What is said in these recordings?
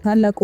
ታላቁ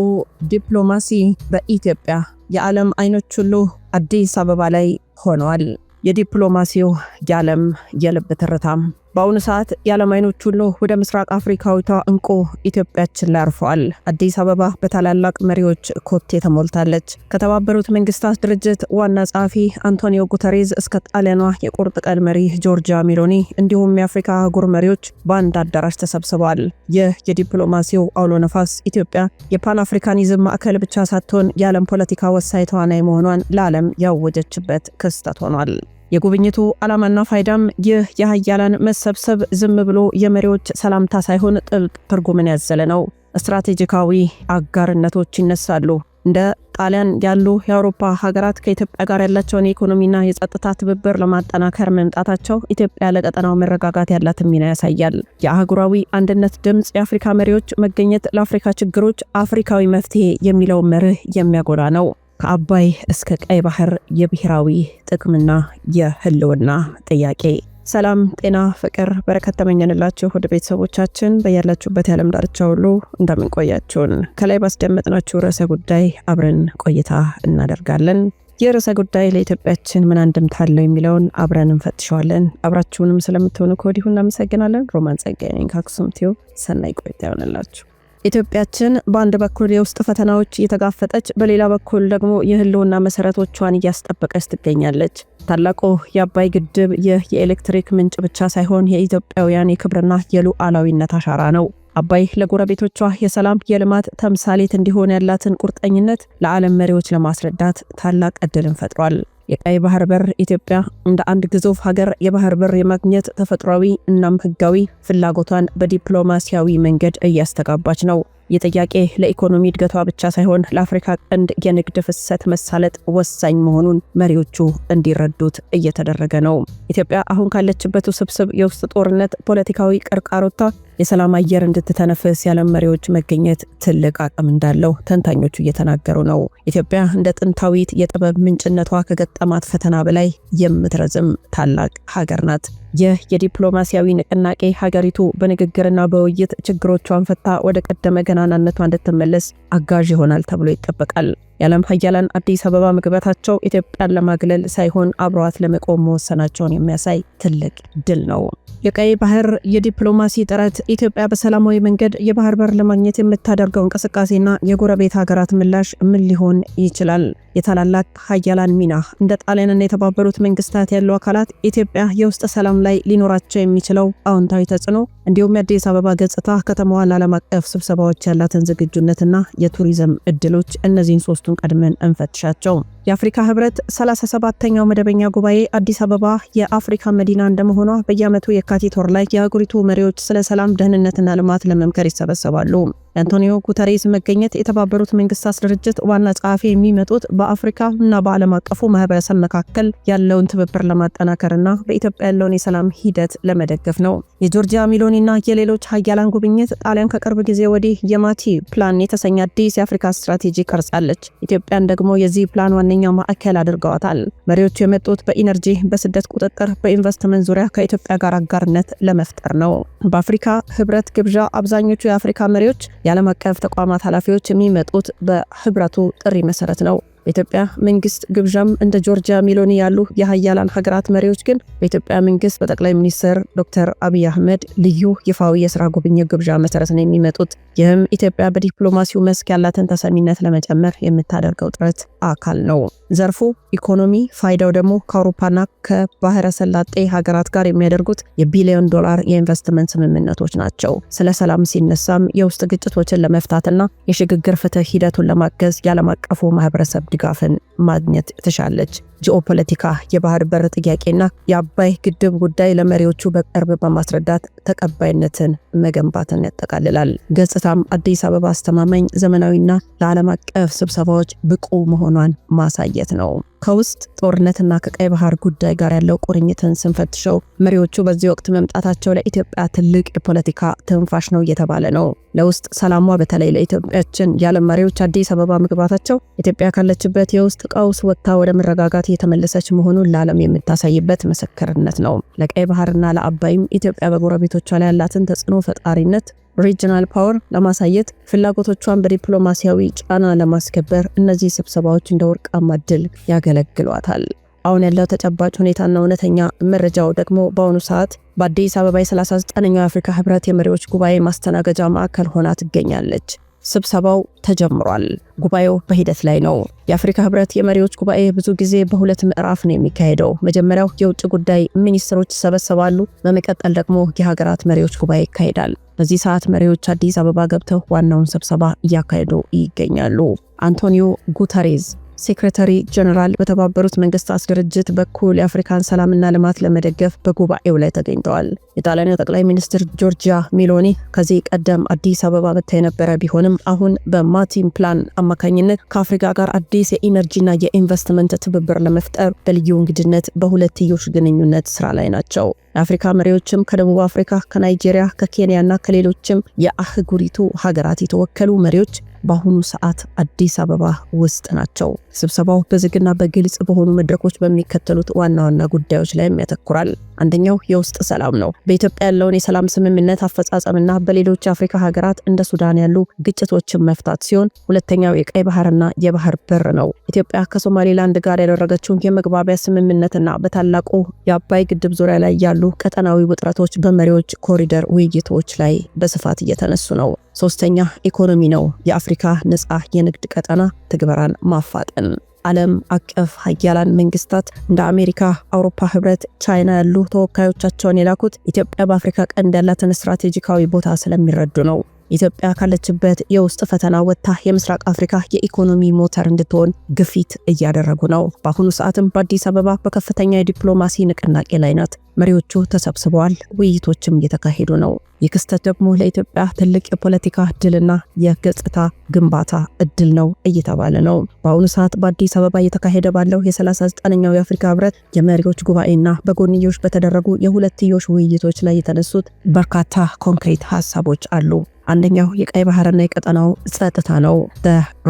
ዲፕሎማሲ በኢትዮጵያ የዓለም አይኖች ሁሉ አዲስ አበባ ላይ ሆነዋል። የዲፕሎማሲው የዓለም የልብ ትርታም በአሁኑ ሰዓት የዓለም አይኖች ሁሉ ወደ ምስራቅ አፍሪካዊቷ እንቁ ኢትዮጵያችን ላይ አርፈዋል። አዲስ አበባ በታላላቅ መሪዎች ኮቴ ተሞልታለች። ከተባበሩት መንግስታት ድርጅት ዋና ጸሐፊ አንቶኒዮ ጉተሬዝ እስከ ጣሊያኗ የቁርጥ ቀን መሪ ጆርጂያ ሜሎኒ እንዲሁም የአፍሪካ አህጉር መሪዎች በአንድ አዳራሽ ተሰብስበዋል። ይህ የዲፕሎማሲው አውሎ ነፋስ ኢትዮጵያ የፓን አፍሪካኒዝም ማዕከል ብቻ ሳትሆን የዓለም ፖለቲካ ወሳኝ ተዋናይ መሆኗን ለዓለም ያወጀችበት ክስተት ሆኗል። የጉብኝቱ ዓላማና ፋይዳም ይህ የሀያላን መሰብሰብ ዝም ብሎ የመሪዎች ሰላምታ ሳይሆን ጥልቅ ትርጉምን ያዘለ ነው። ስትራቴጂካዊ አጋርነቶች ይነሳሉ። እንደ ጣሊያን ያሉ የአውሮፓ ሀገራት ከኢትዮጵያ ጋር ያላቸውን የኢኮኖሚና የጸጥታ ትብብር ለማጠናከር መምጣታቸው ኢትዮጵያ ለቀጠናው መረጋጋት ያላትን ሚና ያሳያል። የአህጉራዊ አንድነት ድምፅ የአፍሪካ መሪዎች መገኘት ለአፍሪካ ችግሮች አፍሪካዊ መፍትሄ የሚለው መርህ የሚያጎላ ነው። ከአባይ እስከ ቀይ ባህር የብሔራዊ ጥቅምና የህልውና ጥያቄ። ሰላም፣ ጤና፣ ፍቅር፣ በረከት ተመኘንላችሁ ወደ ቤተሰቦቻችን በያላችሁበት የዓለም ዳርቻ ሁሉ እንደምንቆያችሁን ከላይ ባስደመጥናችሁ ርዕሰ ጉዳይ አብረን ቆይታ እናደርጋለን። የርዕሰ ጉዳይ ለኢትዮጵያችን ምን አንድምታ አለው የሚለውን አብረን እንፈትሸዋለን። አብራችሁንም ስለምትሆኑ ከወዲሁ እናመሰግናለን። ሮማን ጸጋዬ ነኝ ከአክሱም ቲዩብ። ሰናይ ቆይታ ይሆንላችሁ። ኢትዮጵያችን በአንድ በኩል የውስጥ ፈተናዎች እየተጋፈጠች በሌላ በኩል ደግሞ የህልውና መሰረቶቿን እያስጠበቀች ትገኛለች። ታላቁ የአባይ ግድብ ይህ የኤሌክትሪክ ምንጭ ብቻ ሳይሆን የኢትዮጵያውያን የክብርና የሉዓላዊነት አሻራ ነው። አባይ ለጎረቤቶቿ የሰላም የልማት ተምሳሌት እንዲሆን ያላትን ቁርጠኝነት ለዓለም መሪዎች ለማስረዳት ታላቅ ዕድልን ፈጥሯል። የቀይ ባህር በር ኢትዮጵያ እንደ አንድ ግዙፍ ሀገር የባህር በር የማግኘት ተፈጥሯዊ እናም ህጋዊ ፍላጎቷን በዲፕሎማሲያዊ መንገድ እያስተጋባች ነው። የጥያቄ ለኢኮኖሚ እድገቷ ብቻ ሳይሆን ለአፍሪካ ቀንድ የንግድ ፍሰት መሳለጥ ወሳኝ መሆኑን መሪዎቹ እንዲረዱት እየተደረገ ነው። ኢትዮጵያ አሁን ካለችበት ውስብስብ የውስጥ ጦርነት ፖለቲካዊ ቅርቃሮታ የሰላም አየር እንድትተነፍስ የዓለም መሪዎች መገኘት ትልቅ አቅም እንዳለው ተንታኞቹ እየተናገሩ ነው። ኢትዮጵያ እንደ ጥንታዊት የጥበብ ምንጭነቷ ከገጠማት ፈተና በላይ የምትረዝም ታላቅ ሀገር ናት። ይህ የዲፕሎማሲያዊ ንቅናቄ ሀገሪቱ በንግግርና በውይይት ችግሮቿን ፈታ ወደ ቀደመ ገናናነቷ እንድትመለስ አጋዥ ይሆናል ተብሎ ይጠበቃል። የዓለም ሀያላን አዲስ አበባ መግባታቸው ኢትዮጵያን ለማግለል ሳይሆን አብረዋት ለመቆም መወሰናቸውን የሚያሳይ ትልቅ ድል ነው። የቀይ ባህር የዲፕሎማሲ ጥረት ኢትዮጵያ በሰላማዊ መንገድ የባህር በር ለማግኘት የምታደርገው እንቅስቃሴና የጎረቤት ሀገራት ምላሽ ምን ሊሆን ይችላል? የታላላቅ ሀያላን ሚና እንደ ጣሊያንና የተባበሩት መንግስታት ያሉ አካላት ኢትዮጵያ የውስጥ ሰላም ላይ ሊኖራቸው የሚችለው አዎንታዊ ተጽዕኖ፣ እንዲሁም የአዲስ አበባ ገጽታ፣ ከተማዋን ዓለም አቀፍ ስብሰባዎች ያላትን ዝግጁነትና የቱሪዝም እድሎች፣ እነዚህን ሶስቱን ቀድመን እንፈትሻቸው። የአፍሪካ ህብረት 37ኛው መደበኛ ጉባኤ አዲስ አበባ የአፍሪካ መዲና እንደመሆኗ በየዓመቱ የካቲት ወር ላይ የአህጉሪቱ መሪዎች ስለ ሰላም፣ ደህንነትና ልማት ለመምከር ይሰበሰባሉ። የአንቶኒዮ ጉተሬዝ መገኘት የተባበሩት መንግስታት ድርጅት ዋና ጸሐፊ የሚመጡት በአፍሪካ እና በዓለም አቀፉ ማህበረሰብ መካከል ያለውን ትብብር ለማጠናከርና በኢትዮጵያ ያለውን የሰላም ሂደት ለመደገፍ ነው። የጆርጂያ ሜሎኒና የሌሎች ሀያላን ጉብኝት ጣሊያን ከቅርብ ጊዜ ወዲህ የማቲ ፕላን የተሰኘ አዲስ የአፍሪካ ስትራቴጂ ቀርጻለች። ኢትዮጵያን ደግሞ የዚህ ፕላን ዋነኛው ማዕከል አድርገዋታል። መሪዎቹ የመጡት በኢነርጂ፣ በስደት ቁጥጥር፣ በኢንቨስትመንት ዙሪያ ከኢትዮጵያ ጋር አጋርነት ለመፍጠር ነው። በአፍሪካ ህብረት ግብዣ አብዛኞቹ የአፍሪካ መሪዎች የዓለም አቀፍ ተቋማት ኃላፊዎች የሚመጡት በህብረቱ ጥሪ መሰረት ነው። በኢትዮጵያ መንግስት ግብዣም እንደ ጆርጂያ ሜሎኒ ያሉ የሀያላን ሀገራት መሪዎች ግን በኢትዮጵያ መንግስት በጠቅላይ ሚኒስትር ዶክተር አብይ አህመድ ልዩ ይፋዊ የሥራ ጉብኝት ግብዣ መሰረት ነው የሚመጡት። ይህም ኢትዮጵያ በዲፕሎማሲው መስክ ያላትን ተሰሚነት ለመጨመር የምታደርገው ጥረት አካል ነው። ዘርፉ ኢኮኖሚ፣ ፋይዳው ደግሞ ከአውሮፓና ከባህረ ሰላጤ ሀገራት ጋር የሚያደርጉት የቢሊዮን ዶላር የኢንቨስትመንት ስምምነቶች ናቸው። ስለ ሰላም ሲነሳም የውስጥ ግጭቶችን ለመፍታትና የሽግግር ፍትህ ሂደቱን ለማገዝ የዓለም አቀፉ ማህበረሰብ ድጋፍን ማግኘት ትሻለች። ጂኦፖለቲካ፣ የባህር በር ጥያቄና የአባይ ግድብ ጉዳይ ለመሪዎቹ በቅርብ በማስረዳት ተቀባይነትን መገንባትን ያጠቃልላል። ገጽታም አዲስ አበባ አስተማማኝ፣ ዘመናዊና ለዓለም አቀፍ ስብሰባዎች ብቁ መሆኗን ማሳየት ነው። ከውስጥ ጦርነትና ከቀይ ባህር ጉዳይ ጋር ያለው ቁርኝትን ስንፈትሸው መሪዎቹ በዚህ ወቅት መምጣታቸው ለኢትዮጵያ ትልቅ የፖለቲካ ትንፋሽ ነው እየተባለ ነው። ለውስጥ ሰላሟ በተለይ ለኢትዮጵያችን የዓለም መሪዎች አዲስ አበባ መግባታቸው ኢትዮጵያ ካለችበት የውስጥ ቀውስ ወጥታ ወደ መረጋጋት የተመለሰች መሆኑን ለዓለም የምታሳይበት ምስክርነት ነው። ለቀይ ባህርና ለአባይም ኢትዮጵያ በጎረቤቶቿ ላይ ያላትን ተጽዕኖ ፈጣሪነት ሪጂናል ፓወር ለማሳየት ፍላጎቶቿን በዲፕሎማሲያዊ ጫና ለማስከበር እነዚህ ስብሰባዎች እንደ ወርቃማ ዕድል ያገለግሏታል። አሁን ያለው ተጨባጭ ሁኔታና እውነተኛ መረጃው ደግሞ በአሁኑ ሰዓት በአዲስ አበባ የ39ኛው የአፍሪካ ህብረት የመሪዎች ጉባኤ ማስተናገጃ ማዕከል ሆና ትገኛለች። ስብሰባው ተጀምሯል። ጉባኤው በሂደት ላይ ነው። የአፍሪካ ህብረት የመሪዎች ጉባኤ ብዙ ጊዜ በሁለት ምዕራፍ ነው የሚካሄደው። መጀመሪያው የውጭ ጉዳይ ሚኒስትሮች ይሰበሰባሉ። በመቀጠል ደግሞ የሀገራት መሪዎች ጉባኤ ይካሄዳል። በዚህ ሰዓት መሪዎች አዲስ አበባ ገብተው ዋናውን ስብሰባ እያካሄዱ ይገኛሉ። አንቶኒዮ ጉተሬዝ ሴክሬታሪ ጀነራል በተባበሩት መንግስታት ድርጅት በኩል የአፍሪካን ሰላምና ልማት ለመደገፍ በጉባኤው ላይ ተገኝተዋል። የጣሊያኑ ጠቅላይ ሚኒስትር ጆርጂያ ሜሎኒ ከዚህ ቀደም አዲስ አበባ መጥተው የነበረ ቢሆንም አሁን በማቲም ፕላን አማካኝነት ከአፍሪካ ጋር አዲስ የኢነርጂና የኢንቨስትመንት ትብብር ለመፍጠር በልዩ እንግድነት በሁለትዮሽ ግንኙነት ስራ ላይ ናቸው። የአፍሪካ መሪዎችም ከደቡብ አፍሪካ፣ ከናይጄሪያ፣ ከኬንያና ከሌሎችም የአህጉሪቱ ሀገራት የተወከሉ መሪዎች በአሁኑ ሰዓት አዲስ አበባ ውስጥ ናቸው። ስብሰባው በዝግና በግልጽ በሆኑ መድረኮች በሚከተሉት ዋና ዋና ጉዳዮች ላይ ያተኩራል። አንደኛው የውስጥ ሰላም ነው። በኢትዮጵያ ያለውን የሰላም ስምምነት አፈጻጸምና በሌሎች የአፍሪካ ሀገራት እንደ ሱዳን ያሉ ግጭቶችን መፍታት ሲሆን፣ ሁለተኛው የቀይ ባህርና የባህር በር ነው። ኢትዮጵያ ከሶማሌላንድ ጋር ያደረገችውን የመግባቢያ ስምምነትና በታላቁ የአባይ ግድብ ዙሪያ ላይ ያሉ ቀጠናዊ ውጥረቶች በመሪዎች ኮሪደር ውይይቶች ላይ በስፋት እየተነሱ ነው። ሶስተኛ ኢኮኖሚ ነው። የአፍሪካ ነጻ የንግድ ቀጠና ትግበራን ማፋጠን። ዓለም አቀፍ ሀያላን መንግስታት እንደ አሜሪካ፣ አውሮፓ ህብረት፣ ቻይና ያሉ ተወካዮቻቸውን የላኩት ኢትዮጵያ በአፍሪካ ቀንድ ያላትን ስትራቴጂካዊ ቦታ ስለሚረዱ ነው። ኢትዮጵያ ካለችበት የውስጥ ፈተና ወጥታ የምስራቅ አፍሪካ የኢኮኖሚ ሞተር እንድትሆን ግፊት እያደረጉ ነው። በአሁኑ ሰዓትም በአዲስ አበባ በከፍተኛ የዲፕሎማሲ ንቅናቄ ላይ ናት። መሪዎቹ ተሰብስበዋል። ውይይቶችም እየተካሄዱ ነው። ይህ ክስተት ደግሞ ለኢትዮጵያ ትልቅ የፖለቲካ እድልና የገጽታ ግንባታ እድል ነው እየተባለ ነው። በአሁኑ ሰዓት በአዲስ አበባ እየተካሄደ ባለው የ39ኛው የአፍሪካ ህብረት የመሪዎች ጉባኤና በጎንዮሽ በተደረጉ የሁለትዮሽ ውይይቶች ላይ የተነሱት በርካታ ኮንክሪት ሀሳቦች አሉ። አንደኛው የቀይ ባህርና የቀጠናው ጸጥታ ነው።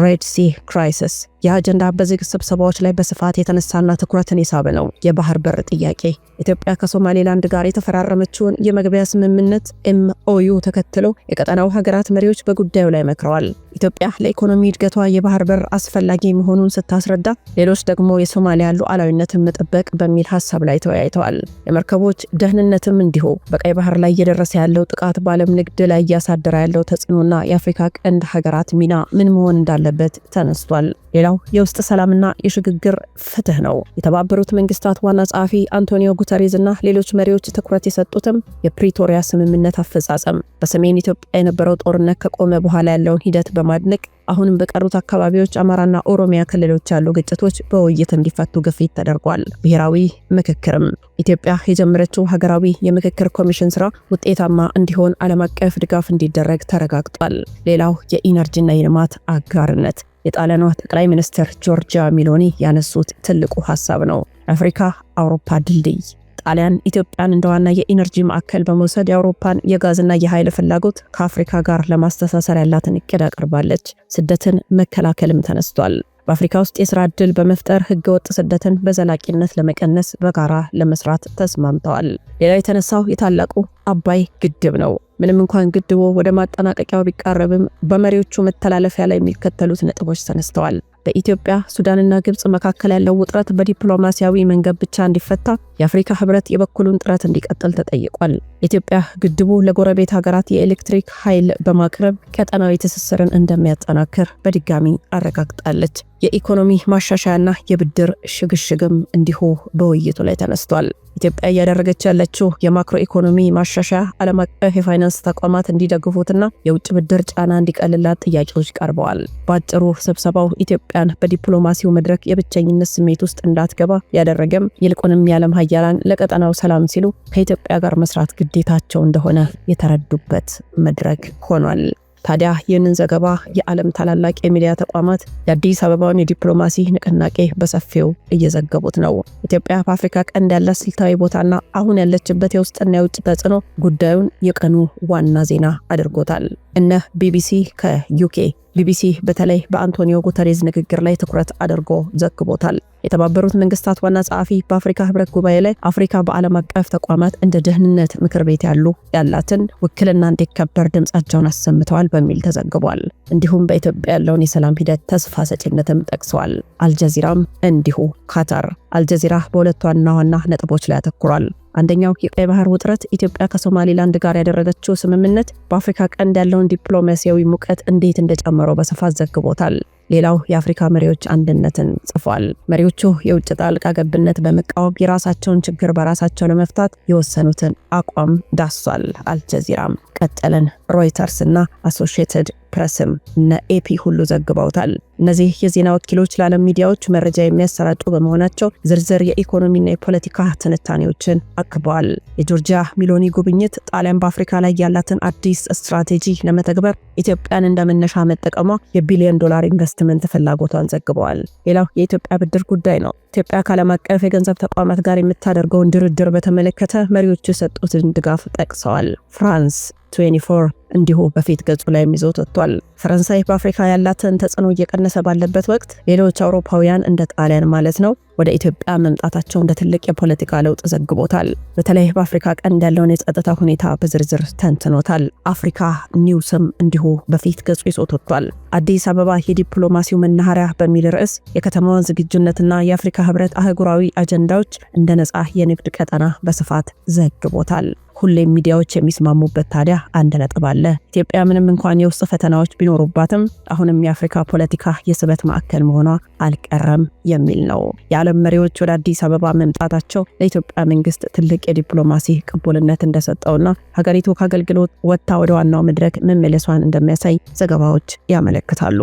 ሬድ ሲ ክራይሲስ የአጀንዳ በዝግ ስብሰባዎች ላይ በስፋት የተነሳና ትኩረትን የሳበ ነው። የባህር በር ጥያቄ ኢትዮጵያ ከሶማሌላንድ ጋር የተፈራረመችውን የመግቢያ ስምምነት MOU ተከትሎ የቀጠናው ሀገራት መሪዎች በጉዳዩ ላይ መክረዋል። ኢትዮጵያ ለኢኮኖሚ እድገቷ የባህር በር አስፈላጊ መሆኑን ስታስረዳ፣ ሌሎች ደግሞ የሶማሊያ ሉዓላዊነትን መጠበቅ በሚል ሀሳብ ላይ ተወያይተዋል። የመርከቦች ደህንነትም እንዲሁ። በቀይ ባህር ላይ እየደረሰ ያለው ጥቃት በዓለም ንግድ ላይ እያሳደረ ያለው ተጽዕኖና የአፍሪካ ቀንድ ሀገራት ሚና ምን መሆን እንዳለበት ተነስቷል። ሌላው የውስጥ ሰላምና የሽግግር ፍትህ ነው። የተባበሩት መንግስታት ዋና ጸሐፊ አንቶኒዮ ጉተሬዝ እና ሌሎች መሪዎች ትኩረት የሰጡትም የፕሪቶሪያ ስምምነት አፈጻጸም፣ በሰሜን ኢትዮጵያ የነበረው ጦርነት ከቆመ በኋላ ያለውን ሂደት በማድነቅ አሁንም በቀሩት አካባቢዎች አማራና ኦሮሚያ ክልሎች ያሉ ግጭቶች በውይይት እንዲፈቱ ግፊት ተደርጓል። ብሔራዊ ምክክርም ኢትዮጵያ የጀመረችው ሀገራዊ የምክክር ኮሚሽን ስራ ውጤታማ እንዲሆን ዓለም አቀፍ ድጋፍ እንዲደረግ ተረጋግጧል። ሌላው የኢነርጂና የልማት አጋርነት የጣሊያኗ ጠቅላይ ሚኒስትር ጆርጂያ ሜሎኒ ያነሱት ትልቁ ሐሳብ ነው። አፍሪካ አውሮፓ ድልድይ። ጣሊያን ኢትዮጵያን እንደ ዋና የኢነርጂ ማዕከል በመውሰድ የአውሮፓን የጋዝና የኃይል ፍላጎት ከአፍሪካ ጋር ለማስተሳሰር ያላትን እቅድ አቅርባለች። ስደትን መከላከልም ተነስቷል። በአፍሪካ ውስጥ የሥራ ዕድል በመፍጠር ህገወጥ ስደትን በዘላቂነት ለመቀነስ በጋራ ለመስራት ተስማምተዋል። ሌላ የተነሳው የታላቁ አባይ ግድብ ነው። ምንም እንኳን ግድቡ ወደ ማጠናቀቂያው ቢቃረብም በመሪዎቹ መተላለፊያ ላይ የሚከተሉት ነጥቦች ተነስተዋል። በኢትዮጵያ ሱዳንና ግብጽ መካከል ያለው ውጥረት በዲፕሎማሲያዊ መንገድ ብቻ እንዲፈታ የአፍሪካ ህብረት የበኩሉን ጥረት እንዲቀጥል ተጠይቋል። ኢትዮጵያ ግድቡ ለጎረቤት ሀገራት የኤሌክትሪክ ኃይል በማቅረብ ቀጠናዊ ትስስርን እንደሚያጠናክር በድጋሚ አረጋግጣለች። የኢኮኖሚ ማሻሻያና የብድር ሽግሽግም እንዲሁ በውይይቱ ላይ ተነስቷል። ኢትዮጵያ እያደረገች ያለችው የማክሮ ኢኮኖሚ ማሻሻያ ዓለም አቀፍ የፋይናንስ ተቋማት እንዲደግፉትና የውጭ ብድር ጫና እንዲቀልላት ጥያቄዎች ቀርበዋል። በአጭሩ ስብሰባው ኢትዮጵያን በዲፕሎማሲው መድረክ የብቸኝነት ስሜት ውስጥ እንዳትገባ ያደረገም፣ ይልቁንም የዓለም ሀያላን ለቀጠናው ሰላም ሲሉ ከኢትዮጵያ ጋር መስራት ግዴታቸው እንደሆነ የተረዱበት መድረክ ሆኗል። ታዲያ ይህንን ዘገባ የዓለም ታላላቅ የሚዲያ ተቋማት የአዲስ አበባውን የዲፕሎማሲ ንቅናቄ በሰፊው እየዘገቡት ነው። ኢትዮጵያ በአፍሪካ ቀንድ ያለ ስልታዊ ቦታና አሁን ያለችበት የውስጥና የውጭ ተጽዕኖ ጉዳዩን የቀኑ ዋና ዜና አድርጎታል። እነ ቢቢሲ ከዩኬ ቢቢሲ በተለይ በአንቶኒዮ ጉተሬዝ ንግግር ላይ ትኩረት አድርጎ ዘግቦታል። የተባበሩት መንግስታት ዋና ጸሐፊ በአፍሪካ ህብረት ጉባኤ ላይ አፍሪካ በዓለም አቀፍ ተቋማት እንደ ደህንነት ምክር ቤት ያላትን ውክልና እንዲከበር ድምጻቸውን አሰምተዋል በሚል ተዘግቧል። እንዲሁም በኢትዮጵያ ያለውን የሰላም ሂደት ተስፋ ሰጪነትም ጠቅሰዋል። አልጀዚራም እንዲሁ። ካታር አልጀዚራ በሁለት ዋና ነጥቦች ላይ አተኩሯል። አንደኛው የቀይ ባህር ውጥረት ኢትዮጵያ ከሶማሊላንድ ጋር ያደረገችው ስምምነት በአፍሪካ ቀንድ ያለውን ዲፕሎማሲያዊ ሙቀት እንዴት እንደጨመረው በስፋት ዘግቦታል። ሌላው የአፍሪካ መሪዎች አንድነትን ጽፏል። መሪዎቹ የውጭ ጣልቃ ገብነት በመቃወም የራሳቸውን ችግር በራሳቸው ለመፍታት የወሰኑትን አቋም ዳሷል። አልጀዚራም ቀጠለን። ሮይተርስ እና አሶሺየትድ ፕሬስም እነ ኤፒ ሁሉ ዘግበውታል። እነዚህ የዜና ወኪሎች ለዓለም ሚዲያዎች መረጃ የሚያሰራጩ በመሆናቸው ዝርዝር የኢኮኖሚና የፖለቲካ ትንታኔዎችን አቅርበዋል። የጆርጂያ ሚሎኒ ጉብኝት ጣሊያን በአፍሪካ ላይ ያላትን አዲስ ስትራቴጂ ለመተግበር ኢትዮጵያን እንደመነሻ መጠቀሟ የቢሊዮን ዶላር ኢንቨስትመንት ፍላጎቷን ዘግበዋል። ሌላው የኢትዮጵያ ብድር ጉዳይ ነው። ኢትዮጵያ ከዓለም አቀፍ የገንዘብ ተቋማት ጋር የምታደርገውን ድርድር በተመለከተ መሪዎቹ የሰጡትን ድጋፍ ጠቅሰዋል። ፍራንስ 24 እንዲሁ በፊት ገጹ ላይ ይዞት ወጥቷል። ፈረንሳይ በአፍሪካ ያላትን ተጽዕኖ እየቀነሰ ባለበት ወቅት ሌሎች አውሮፓውያን እንደ ጣሊያን ማለት ነው ወደ ኢትዮጵያ መምጣታቸው እንደ ትልቅ የፖለቲካ ለውጥ ዘግቦታል። በተለይ በአፍሪካ ቀንድ ያለውን የጸጥታ ሁኔታ በዝርዝር ተንትኖታል። አፍሪካ ኒውስም እንዲሁ በፊት ገጹ ይዞት ወጥቷል። አዲስ አበባ የዲፕሎማሲው መናኸሪያ በሚል ርዕስ የከተማዋን ዝግጁነትና የአፍሪካ ህብረት አህጉራዊ አጀንዳዎች እንደ ነጻ የንግድ ቀጠና በስፋት ዘግቦታል። ሁሌም ሚዲያዎች የሚስማሙበት ታዲያ አንድ ነጥብ አለ። ኢትዮጵያ ምንም እንኳን የውስጥ ፈተናዎች ቢኖሩባትም አሁንም የአፍሪካ ፖለቲካ የስበት ማዕከል መሆኗ አልቀረም የሚል ነው። የዓለም መሪዎች ወደ አዲስ አበባ መምጣታቸው ለኢትዮጵያ መንግስት ትልቅ የዲፕሎማሲ ቅቡልነት እንደሰጠውና ሀገሪቱ ከአገልግሎት ወጥታ ወደ ዋናው መድረክ መመለሷን እንደሚያሳይ ዘገባዎች ያመለክታሉ።